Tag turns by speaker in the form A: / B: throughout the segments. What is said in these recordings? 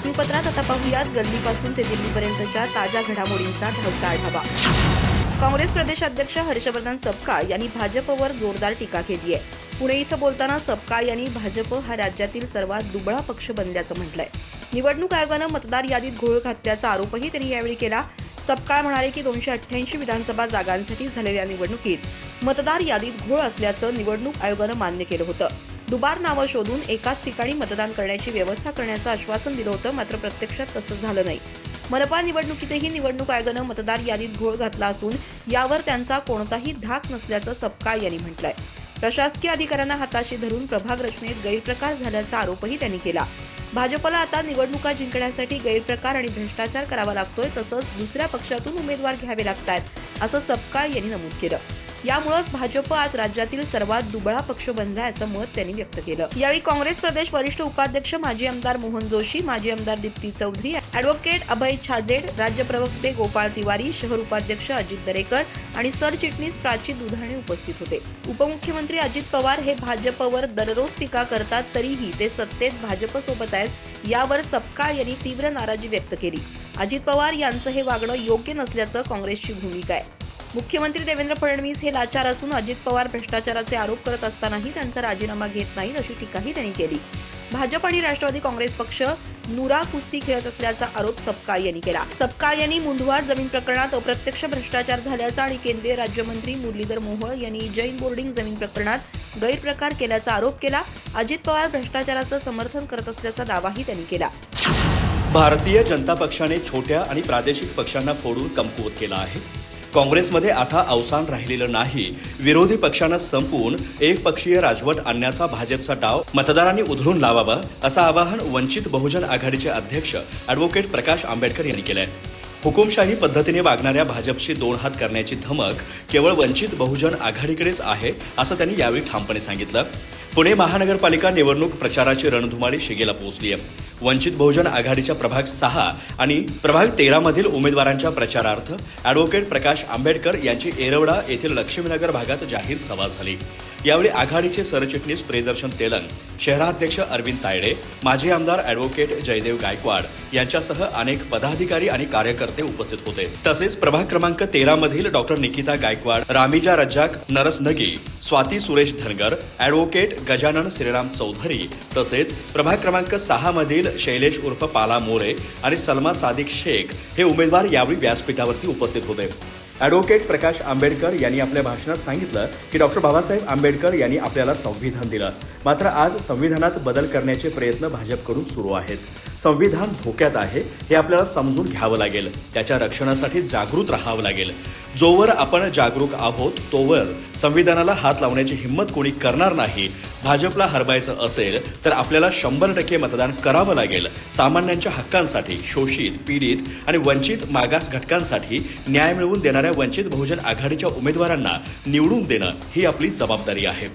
A: बातमीपत्रात आता पाहूयात गल्लीपासून ते दिल्लीपर्यंतच्या ताज्या घडामोडींचा धावता आढावा। काँग्रेस प्रदेशाध्यक्ष हर्षवर्धन सपकाळ यांनी भाजपवर जोरदार टीका केली आहे। पुणे इथं बोलताना सपकाळ यांनी भाजप हा राज्यातील सर्वात दुबळा पक्ष बनल्याचं म्हटलंय। निवडणूक आयोगानं मतदार यादीत घोळ घातल्याचा आरोपही त्यांनी यावेळी केला। सपकाळ म्हणाले की 288 विधानसभा जागांसाठी झालेल्या निवडणुकीत मतदार यादीत घोळ असल्याचं निवडणूक आयोगानं मान्य केलं होतं। दुबार नावं शोधून एकाच ठिकाणी मतदान करण्याची व्यवस्था करण्याचं आश्वासन दिलं होतं, मात्र प्रत्यक्षात तसं झालं नाही। मनपा निवडणुकीतही निवडणूक आयोगानं मतदार यादीत घोळ घातला असून यावर त्यांचा कोणताही धाक नसल्याचं सपकाळ यांनी म्हटलंय। प्रशासकीय अधिकाऱ्यांना हाताशी धरून प्रभाग रचनेत गैरप्रकार झाल्याचा आरोपही त्यांनी केला। भाजपला आता निवडणुका जिंकण्यासाठी गैरप्रकार आणि भ्रष्टाचार करावा लागतोय, तसंच दुसऱ्या पक्षातून उमेदवार घ्यावे लागतायत असं सपकाळ यांनी नमूद केलं। यामुळेच भाजप आज राज्यातील सर्वात दुबळा पक्ष बनलाय असं मत त्यांनी व्यक्त केलं। यावेळी काँग्रेस प्रदेश वरिष्ठ उपाध्यक्ष माजी आमदार मोहन जोशी, माजी आमदार दीप्ती चौधरी, ॲडव्होकेट अभय छाजेड, राज्य प्रवक्ते गोपाळ तिवारी, शहर उपाध्यक्ष अजित दरेकर आणि सरचिटणीस प्राची दुधाणे उपस्थित होते। उपमुख्यमंत्री अजित पवार हे भाजपवर दररोज टीका करतात, तरीही ते सत्तेत भाजपसोबत आहेत, यावर सपकाळ यांनी तीव्र नाराजी व्यक्त केली। अजित पवार यांचं हे वागणं योग्य नसल्याचं काँग्रेसची भूमिका आहे। मुख्यमंत्री देवेंद्र फडणवीस हे लाचार असून अजित पवार भ्रष्टाचाराचे आरोप करत असतानाही त्यांचा राजीनामा घेत नाहीत अशी टीकाही त्यांनी केली। भाजप आणि राष्ट्रवादी काँग्रेस पक्ष नुरा कुस्ती खेळत असल्याचा आरोप सपकाळ यांनी केला। सपकाळ यांनी मुंढवा जमीन प्रकरणात अप्रत्यक्ष भ्रष्टाचार झाल्याचा आणि केंद्रीय राज्यमंत्री मुरलीधर मोहोळ यांनी जैन बोर्डिंग जमीन प्रकरणात गैरप्रकार केल्याचा आरोप केला। अजित पवार भ्रष्टाचाराचं समर्थन करत असल्याचा दावाही त्यांनी केला।
B: भारतीय जनता पक्षाने छोट्या आणि प्रादेशिक पक्षांना फोडून कमकुवत केला आहे। काँग्रेसमध्ये आता अवसान राहिलेलं नाही। विरोधी पक्षांना संपवून एकपक्षीय राजवट आणण्याचा भाजपचा डाव मतदारांनी उधळून लावावा असं आवाहन वंचित बहुजन आघाडीचे अध्यक्ष ॲडव्होकेट प्रकाश आंबेडकर यांनी केलं आहे। हुकुमशाही पद्धतीने वागणाऱ्या भाजपशी दोन हात करण्याची धमक केवळ वंचित बहुजन आघाडीकडेच आहे असं त्यांनी यावेळी ठामपणे सांगितलं। पुणे महानगरपालिका निवडणूक प्रचाराची रणधुमाळी शिगेला पोहोचली आहे। वंचित बहुजन आघाडीच्या प्रभाग 6 आणि प्रभाग 13 मधील उमेदवारांच्या प्रचारार्थ ॲडव्होकेट प्रकाश आंबेडकर यांची येरवडा येथील लक्ष्मीनगर भागात जाहीर सभा झाली। यावेळी आघाडीचे सरचिटणीस प्रियदर्शन तेलंग, शहराध्यक्ष अरविंद तायडे, माजी आमदार ॲडव्होकेट जयदेव गायकवाड यांच्यासह अनेक पदाधिकारी आणि कार्यकर्ते उपस्थित होते। तसेच प्रभाग क्रमांक 13 मधील डॉक्टर निकिता गायकवाड, रामिजा रज्जाक, नरस नगी, स्वाती सुरेश धनगर, ॲडव्होकेट गजानन श्रीराम चौधरी, तसेच प्रभाग क्रमांक 6 मधील शैलेश उर्फ पाला मोरे आणि सलमा सादिक शेख हे उमेदवार यावेळी व्यासपीठावरती उपस्थित होते। ॲडव्होकेट प्रकाश आंबेडकर यांनी आपल्या भाषणात सांगितलं की डॉक्टर बाबासाहेब आंबेडकर यांनी आपल्याला संविधान दिलं, मात्र आज संविधानात बदल करण्याचे प्रयत्न भाजपकडून सुरू आहेत। संविधान धोक्यात आहे हे आपल्याला समजून घ्यावं लागेल, त्याच्या रक्षणासाठी जागृत राहावं लागेल। जोवर आपण जागरूक आहोत तोवर संविधानाला हात लावण्याची हिंमत कोणी करणार नाही। भाजपला हरवायचं असेल तर आपल्याला 100% मतदान करावं लागेल। सामान्यांच्या हक्कांसाठी, शोषित, पीडित आणि वंचित मागास घटकांसाठी न्याय मिळवून देणाऱ्या वंचित बहुजन आघाडीच्या उमेदवारांना निवडून देणं ही आपली जबाबदारी आहे।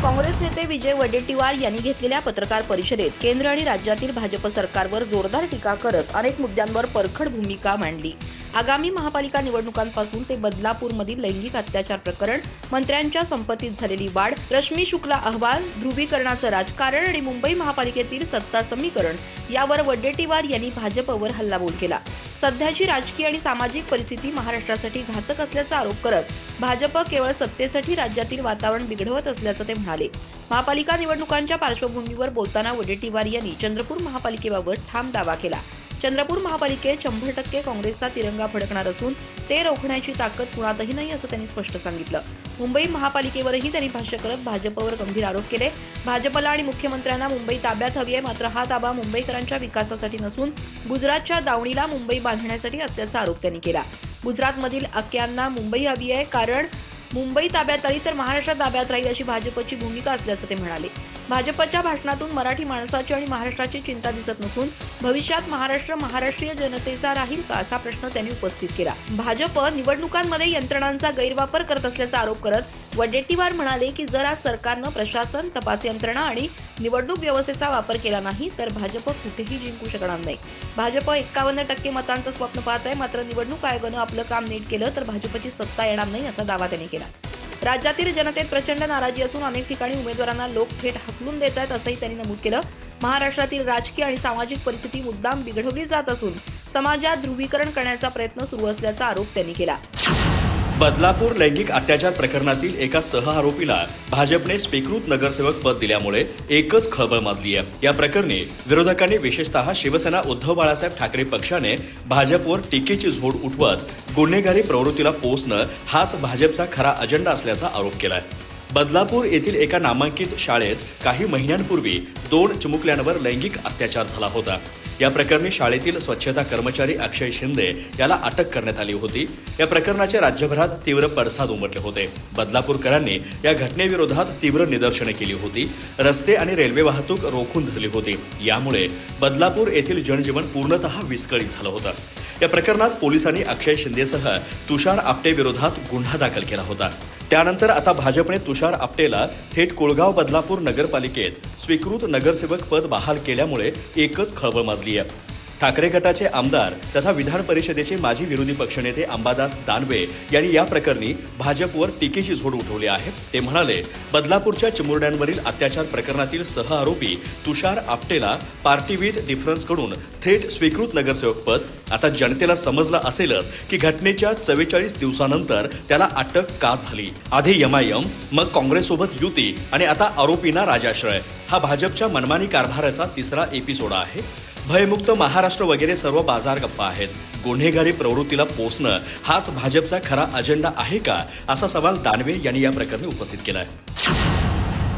A: काँग्रेस नेते विजय वडेट्टीवार यांनी घेतलेल्या पत्रकार परिषदेत केंद्र आणि राज्यातील भाजप सरकारवर जोरदार टीका करत अनेक मुद्द्यांवर परखड भूमिका मांडली। आगामी महापालिका निवडणुकांपासून ते बदलापूरमधील लैंगिक अत्याचार प्रकरण, मंत्र्यांच्या संपत्तीत झालेली वाढ, रश्मी शुक्ला अहवाल, ध्रुवीकरणाचं राजकारण आणि मुंबई महापालिकेतील सत्ता समीकरण यावर वडेट्टीवार यांनी भाजपवर हल्लाबोल केला। सध्याची राजकीय आणि सामाजिक परिस्थिती महाराष्ट्रासाठी घातक असल्याचा आरोप करत भाजप केवळ सत्तेसाठी राज्यातील वातावरण बिघडवत असल्याचं ते म्हणाले। महापालिका निवडणुकांच्या पार्श्वभूमीवर बोलताना वडेट्टीवार यांनी चंद्रपूर महापालिकेबाबत ठाम दावा केला। चंद्रपूर महापालिकेत 100% काँग्रेसचा तिरंगा फडकणार असून ते रोखण्याची ताकद कुणातही नाही असं त्यांनी स्पष्ट सांगितलं। मुंबई महापालिकेवरही त्यांनी भाष्य करत भाजपवर गंभीर आरोप केले। भाजपला आणि मुख्यमंत्र्यांना मुंबई ताब्यात हवी आहे, मात्र हा ताबा मुंबईकरांच्या विकासासाठी नसून गुजरातच्या दावणीला मुंबई बांधण्यासाठी असल्याचा आरोप त्यांनी केला। गुजरातमधील अक्यांना मुंबई हवी आहे, कारण मुंबई ताब्यात आली तर महाराष्ट्र ताब्यात राहील अशी भाजपची भूमिका असल्याचं ते म्हणाले। भाजपच्या भाषणातून मराठी माणसाची आणि महाराष्ट्राची चिंता दिसत नसून भविष्यात महाराष्ट्र महाराष्ट्रीय जनतेचा राहील का असा प्रश्न त्यांनी उपस्थित केला। भाजप निवडणुकांमध्ये यंत्रणांचा गैरवापर करत असल्याचा आरोप करत वडेट्टीवार म्हणाले की जर आज सरकारनं प्रशासन, तपास यंत्रणा आणि निवडणूक व्यवस्थेचा वापर केला नाही तर भाजप कुठेही जिंकू शकणार नाही। भाजप 51% मतांचं स्वप्न पाहत आहे, मात्र निवडणूक आयोगानं आपलं काम नीट केलं तर भाजपची सत्ता येणार नाही असा दावा त्यांनी केला। राज्यातील जनतेत प्रचंड नाराजी असून अनेक ठिकाणी उमेदवारांना लोक थेट हाकलून देत आहेत असंही त्यांनी नमूद केलं. महाराष्ट्रातील राजकीय आणि सामाजिक परिस्थिती मुद्दाम बिघडवली जात असून समाजात ध्रुवीकरण करण्याचा प्रयत्न सुरू असल्याचा आरोप त्यांनी केला.
B: बदलापूर लैंगिक अत्याचार प्रकरणातील एका सहआरोपीला भाजपने स्वीकृत नगरसेवक पद दिल्यामुळे एकच खळबळ माजली आहे. या प्रकरणी विरोधकांनी विशेषतः शिवसेना उद्धव बाळासाहेब ठाकरे पक्षाने भाजपवर टीकेची झोड उठवत गुन्हेगारी प्रवृत्तीला पोसणं हाच भाजपचा खरा अजेंडा असल्याचा आरोप केलाय. बदलापूर येथील एका नामांकित शाळेत काही महिन्यांपूर्वी 2 चिमुकल्यांवर लैंगिक अत्याचार झाला होता. या प्रकरणी शाळेतील स्वच्छता कर्मचारी अक्षय शिंदे याला अटक करण्यात आली होती. या प्रकरणाचे राज्यभरात तीव्र पडसाद उमटले होते. बदलापूरकरांनी या घटनेविरोधात तीव्र निदर्शने केली होती. रस्ते आणि रेल्वे वाहतूक रोखून धरली होती. यामुळे बदलापूर येथील जनजीवन पूर्णतः विस्कळीत झालं होतं. या प्रकरणात पोलिसांनी अक्षय शिंदेसह तुषार आपटे विरोधात गुन्हा दाखल केला होता. त्यानंतर आता भाजपने तुषार आपटेला थेट कोळगाव बदलापूर नगरपालिकेत स्वीकृत नगरसेवक पद बहाल केल्यामुळे एकच खळबळ माजली आहे. ठाकरे गटाचे आमदार तथा विधान परिषदेचे माजी विरोधी पक्षनेते अंबादास दानवे यांनी या प्रकरणी भाजपवर टीकेची झोड उठवली आहे. ते म्हणाले, बदलापूरच्या चिमुरड्यांवरील अत्याचार प्रकरणातील सहआरोपी तुषार आपटेला पार्टी विथ डिफरन्सकडून थेट स्वीकृत नगरसेवक पद. आता जनतेला समजलं असेलच की घटनेच्या 44 दिवसानंतर त्याला अटक का झाली. आधी एमआयएम, मग काँग्रेससोबत युती आणि आता आरोपींना राजाश्रय. हा भाजपच्या मनमानी कारभाराचा तिसरा एपिसोड आहे. भयमुक्त महाराष्ट्र वगैरे सर्व बाजार गप्पा आहेत. गुन्हेगारी प्रवृत्तीला पोसणं हाच भाजपचा खरा अजेंडा आहे का, असा सवाल दानवे यांनी या प्रकरणी उपस्थित केलाय.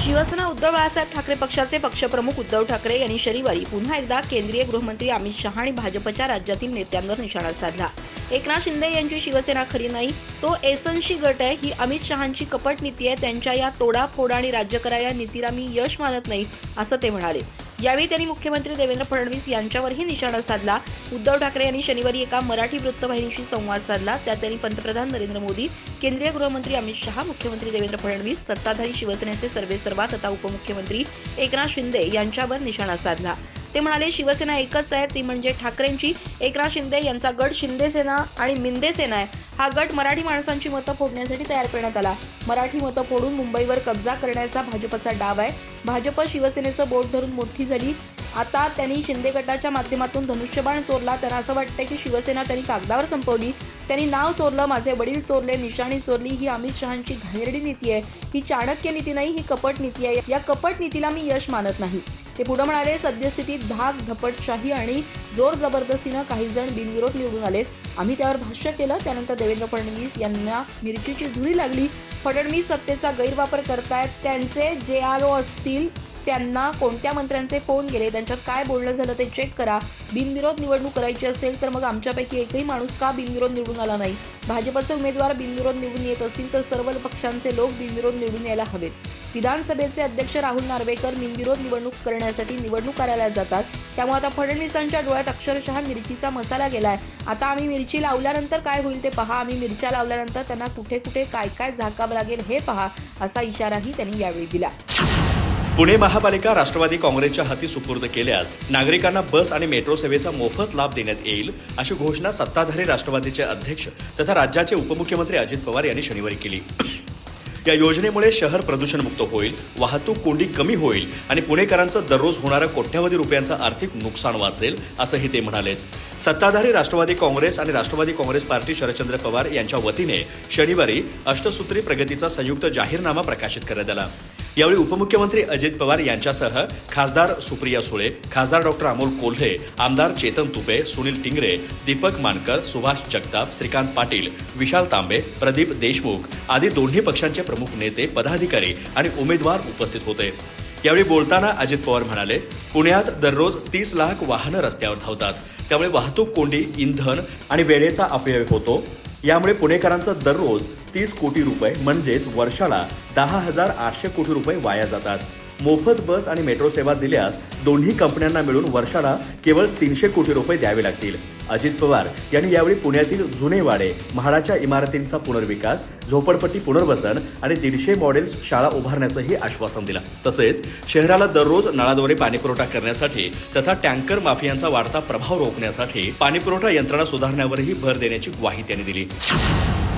A: शिवसेना उद्धव बाळासाहेब ठाकरे पक्षाचे पक्षप्रमुख उद्धव ठाकरे यांनी शनिवारी पुन्हा एकदा केंद्रीय गृहमंत्री अमित शहा आणि भाजपच्या राज्यातील नेत्यांवर निशाणा साधला. एकनाथ शिंदे यांची शिवसेना खरी नाही, तो एसनशी गट आहे. ही अमित शहांची कपट नीती आहे. त्यांच्या या तोडाफोड आणि राज्य करा या नीतीला मी यश मानत नाही, असं ते म्हणाले. यावेळी त्यांनी मुख्यमंत्री देवेंद्र फडणवीस यांच्यावरही निशाणा साधला. उद्धव ठाकरे यांनी शनिवारी एका मराठी वृत्तवाहिनीशी संवाद साधला. त्यात त्यांनी पंतप्रधान नरेंद्र मोदी, केंद्रीय गृहमंत्री अमित शहा, मुख्यमंत्री देवेंद्र फडणवीस, सत्ताधारी शिवसेनेचे सर्वेसर्वा तथा उपमुख्यमंत्री एकनाथ शिंदे यांच्यावर निशाणा साधला. ते म्हणाले, शिवसेना एकच आहे, ती म्हणजे ठाकरेंची. एकनाथ शिंदे यांचा गट शिंदेसेना आणि मिंदेसेना आहे. हा गट मराठी माणसांची मतं फोडण्यासाठी तयार करण्यात आला. मराठी मतं फोडून मुंबईवर कब्जा करण्याचा भाजपचा डाव आहे. भाजप शिवसेनेचं बोट धरून मोठी झाली. आता त्यांनी शिंदे गटाच्या माध्यमातून धनुष्यबाण चोरला. त्यांना असं वाटतंय की शिवसेना त्यांनी कागदावर संपवली. त्यांनी नाव चोरलं, माझे वडील चोरले, निशाणी चोरली. ही अमित शहांची घाणेरडी नीती आहे. ही चाणक्य नीती नाही, ही कपट नीती आहे. या कपट नीतीला मी यश मानत नाही. ते पुढे म्हणाले, सद्यस्थितीत धाक, धपटशाही आणि जोर जबरदस्तीनं काही जण बिनविरोध निवडून आलेत. आम्ही त्यावर भाष्य केलं. त्यानंतर देवेंद्र फडणवीस यांना मिरचीची धुरी लागली. फडणवीस सत्तेचा गैरवापर करतायत. त्यांचे JRO असतील, त्यांना कोणत्या मंत्र्यांचे फोन गेले, त्यांच्यात काय बोलणं झालं ते चेक करा. बिनविरोध निवडणूक करायची असेल तर मग आमच्यापैकी एकही माणूस का बिनविरोध निवडून आला नाही. भाजपचे उमेदवार बिनविरोध निवडून येत असतील तर सर्व पक्षांचे लोक बिनविरोध निवडून यायला हवेत. विधानसभेचे अध्यक्ष राहुल नार्वेकर बिनविरोध निवडणूक करण्यासाठी निवडणूक कार्यालयात जातात. त्यामुळे आता फडणवीसांच्या डोळ्यात अक्षरशः मिरचीचा मसाला गेलाय. आता आम्ही मिरची लावल्यानंतर काय होईल ते पहा. आम्ही मिरच्या लावल्यानंतर त्यांना कुठे कुठे काय काय झाकावं लागेल हे पहा, असा इशाराही त्यांनी यावेळी दिला.
B: पुणे महापालिका राष्ट्रवादी काँग्रेसच्या हाती सुपूर्द केल्यास नागरिकांना बस आणि मेट्रो सेवेचा मोफत लाभ देण्यात येईल, अशी घोषणा सत्ताधारी राष्ट्रवादीचे अध्यक्ष तथा राज्याचे उपमुख्यमंत्री अजित पवार यांनी शनिवारी केली. या योजनेमुळे शहर प्रदूषणमुक्त होईल, वाहतूक कोंडी कमी होईल आणि पुणेकरांचं दररोज होणारं कोट्यवधी रुपयांचं आर्थिक नुकसान वाचेल, असंही ते म्हणाले. सत्ताधारी राष्ट्रवादी काँग्रेस आणि राष्ट्रवादी काँग्रेस पार्टी शरदचंद्र पवार यांच्या वतीने शनिवारी अष्टसूत्री प्रगतीचा संयुक्त जाहीरनामा प्रकाशित करण्यात आला. यावेळी उपमुख्यमंत्री अजित पवार यांच्यासह खासदार सुप्रिया सुळे, खासदार डॉक्टर अमोल कोल्हे, आमदार चेतन तुपे, सुनील टिंगरे, दीपक मानकर, सुभाष जगताप, श्रीकांत पाटील, विशाल तांबे, प्रदीप देशमुख आदी दोन्ही पक्षांचे प्रमुख नेते, पदाधिकारी आणि उमेदवार उपस्थित होते. यावेळी बोलताना अजित पवार म्हणाले, पुण्यात दररोज 30 लाख वाहनं रस्त्यावर धावतात. त्यामुळे वाहतूक कोंडी, इंधन आणि वेळेचा अपव्यय होतो. यामुळे पुणेकरांचं दररोज 30 कोटी रुपये म्हणजेच वर्षाला 10,800 कोटी रुपये वाया जातात. मोफत बस आणि मेट्रो सेवा दिल्यास दोन्ही कंपन्यांना मिळून वर्षाला केवळ 300 कोटी रुपये द्यावे लागतील. अजित पवार यांनी यावेळी पुण्यातील जुने वाडे, म्हाडाच्या इमारतींचा पुनर्विकास, झोपडपट्टी पुनर्वसन आणि 150 मॉडेल्स शाळा उभारण्याचंही आश्वासन दिलं. तसेच शहराला दररोज नळाद्वारे पाणीपुरवठा करण्यासाठी तथा टँकर माफियांचा वाढता प्रभाव रोखण्यासाठी पाणीपुरवठा यंत्रणा सुधारण्यावरही भर देण्याची ग्वाही त्यांनी दिली.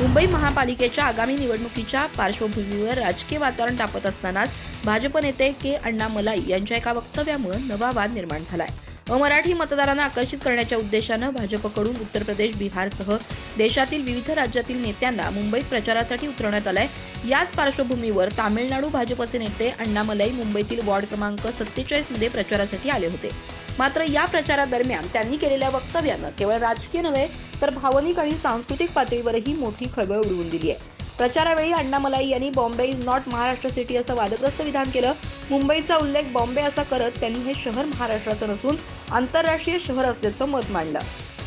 A: मुंबई महापालिकेच्या आगामी निवडणुकीच्या पार्श्वभूमीवर राजकीय वातावरण तापत असतानाच भाजप नेते के अण्णामलाई यांच्या एका वक्तव्यामुळे नवा वाद निर्माण झालाय. अमराठी मतदारांना आकर्षित करण्याच्या उद्देशानं भाजपकडून उत्तर प्रदेश, बिहारसह देशातील विविध राज्यातील नेत्यांना मुंबईत प्रचारासाठी उतरवण्यात आलंय. याच पार्श्वभूमीवर तामिळनाडू भाजपचे नेते अण्णामलाई मुंबईतील वॉर्ड क्रमांक 47 मध्ये प्रचारासाठी आले होते. मात्र या प्रचारादरम्यान त्यांनी केलेल्या वक्तव्यानं केवळ राजकीय नव्हे तर भावनिक आणि सांस्कृतिक पातळीवरही मोठी खळबळ उडवून दिली आहे. प्रचारावेळी अण्णामलाई यांनी Bombay is not Maharashtra city असं वादग्रस्त विधान केलं. मुंबईचा उल्लेख बॉम्बे असा करत त्यांनी हे शहर महाराष्ट्राचं नसून आंतरराष्ट्रीय शहर असल्याचं मत मांडलं.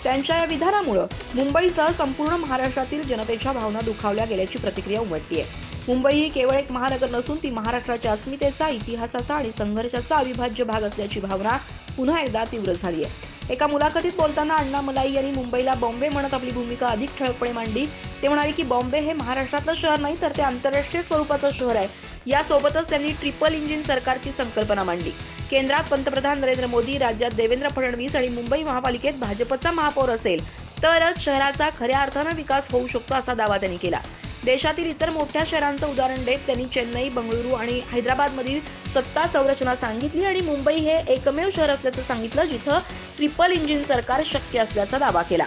A: त्यांच्या या विधानामुळे मुंबईसह संपूर्ण महाराष्ट्रातील जनतेच्या भावना दुखावल्या गेल्याची प्रतिक्रिया उमटली आहे. मुंबई ही केवळ एक महानगर नसून ती महाराष्ट्राच्या अस्मितेचा, इतिहासाचा आणि संघर्षाचा अविभाज्य भाग असल्याची भावना पुन्हा एकदा तीव्र झाली आहे. एका मुलाखतीत बोलताना अण्णामलाई यांनी मुंबईला बॉम्बे म्हणत आपली भूमिका अधिक ठळकपणे मांडली. ते म्हणाले की बॉम्बे हे महाराष्ट्रातलं शहर नाही तर ते आंतरराष्ट्रीय स्वरूपाचं शहर आहे. यासोबतच त्यांनी ट्रिपल इंजिन सरकारची संकल्पना मांडली. केंद्रात पंतप्रधान नरेंद्र मोदी, राज्यात देवेंद्र फडणवीस आणि मुंबई महापालिकेत भाजपचा महापौर असेल तरच शहराचा खऱ्या अर्थानं विकास होऊ शकतो असा दावा त्यांनी केला. देशातील इतर मोठ्या शहरांचं उदाहरण देत त्यांनी चेन्नई, बंगळुरू आणि हैदराबादमधील सत्ता संरचना सांगितली आणि मुंबई हे एकमेव शहर असल्याचं सांगितलं जिथं ट्रिपल इंजिन सरकार शक्य असल्याचा दावा केला.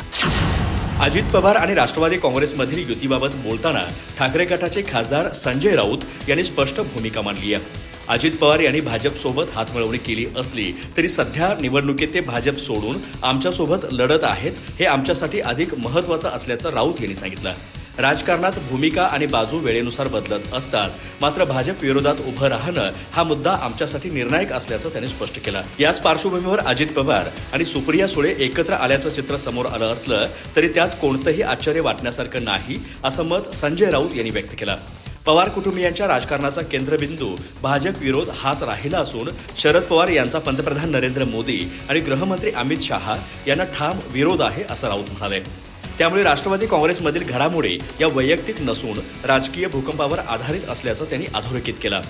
B: अजित पवार आणि राष्ट्रवादी काँग्रेसमधील युतीबाबत बोलताना ठाकरे गटाचे खासदार संजय राऊत यांनी स्पष्ट भूमिका मांडली आहे. अजित पवार यांनी भाजपसोबत हातमिळवणी केली असली तरी सध्या निवडणुकीत ते भाजप सोडून आमच्यासोबत लढत आहेत हे आमच्यासाठी अधिक महत्त्वाचं असल्याचं राऊत यांनी सांगितलं. राजकारणात भूमिका आणि बाजू वेळेनुसार बदलत असतात, मात्र भाजप विरोधात उभं राहणं हा मुद्दा आमच्यासाठी निर्णायक असल्याचं त्यांनी स्पष्ट केलं. याच पार्श्वभूमीवर अजित पवार आणि सुप्रिया सुळे एकत्र आल्याचं चित्र समोर आलं असलं तरी त्यात कोणतंही आश्चर्य वाटण्यासारखं नाही असं मत संजय राऊत यांनी व्यक्त केलं. पवार कुटुंबियांच्या राजकारणाचा केंद्रबिंदू भाजप विरोध हाच राहिला असून शरद पवार यांचा पंतप्रधान नरेंद्र मोदी आणि गृहमंत्री अमित शहा यांना ठाम विरोध आहे असं राऊत म्हणाले. त्यामुळे राष्ट्रवादी काँग्रेसमधील घडामोडी या वैयक्तिक नसून राजकीय भूकंपावर आधारित असल्याचं त्यांनी अधोरेखित केलं.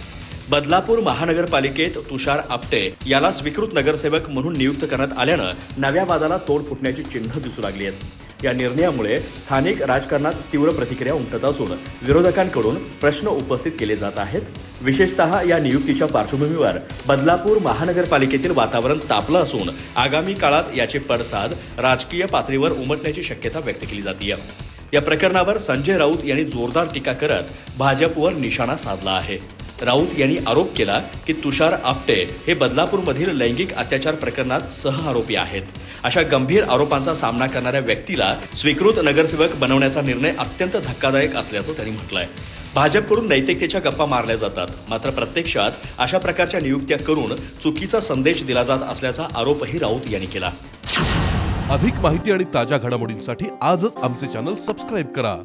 B: बदलापूर महानगरपालिकेत तुषार आपटे याला स्वीकृत नगरसेवक म्हणून नियुक्त करण्यात आल्यानं नव्या वादाला तोड फुटण्याची चिन्ह दिसू लागली आहेत. या निर्णयामुळे स्थानिक राजकारणात तीव्र प्रतिक्रिया उमटत असून विरोधकांकडून प्रश्न उपस्थित केले जात आहेत. विशेषतः या नियुक्तीच्या पार्श्वभूमीवर बदलापूर महानगरपालिकेतील वातावरण तापलं असून आगामी काळात याचे पडसाद राजकीय पातळीवर उमटण्याची शक्यता व्यक्त केली जाते. या प्रकरणावर संजय राऊत यांनी जोरदार टीका करत भाजपवर निशाणा साधला आहे. राऊत यांनी आरोप केला की तुषार आपटे हे बदलापूरमधील लैंगिक अत्याचार प्रकरणात सहआरोपी आहेत. अशा गंभीर आरोपांचा सामना करणाऱ्या व्यक्तीला स्वीकृत नगरसेवक बनवण्याचा निर्णय अत्यंत धक्कादायक असल्याचं त्यांनी म्हटलंय. भाजपकडून नैतिकतेच्या गप्पा मारल्या जातात, मात्र प्रत्यक्षात अशा प्रकारच्या नियुक्त्या करून चुकीचा संदेश दिला जात असल्याचा आरोपही राऊत यांनी केला.
C: अधिक माहिती आणि ताज्या घडामोडींसाठी आजच आमचे चॅनल सबस्क्राईब करा.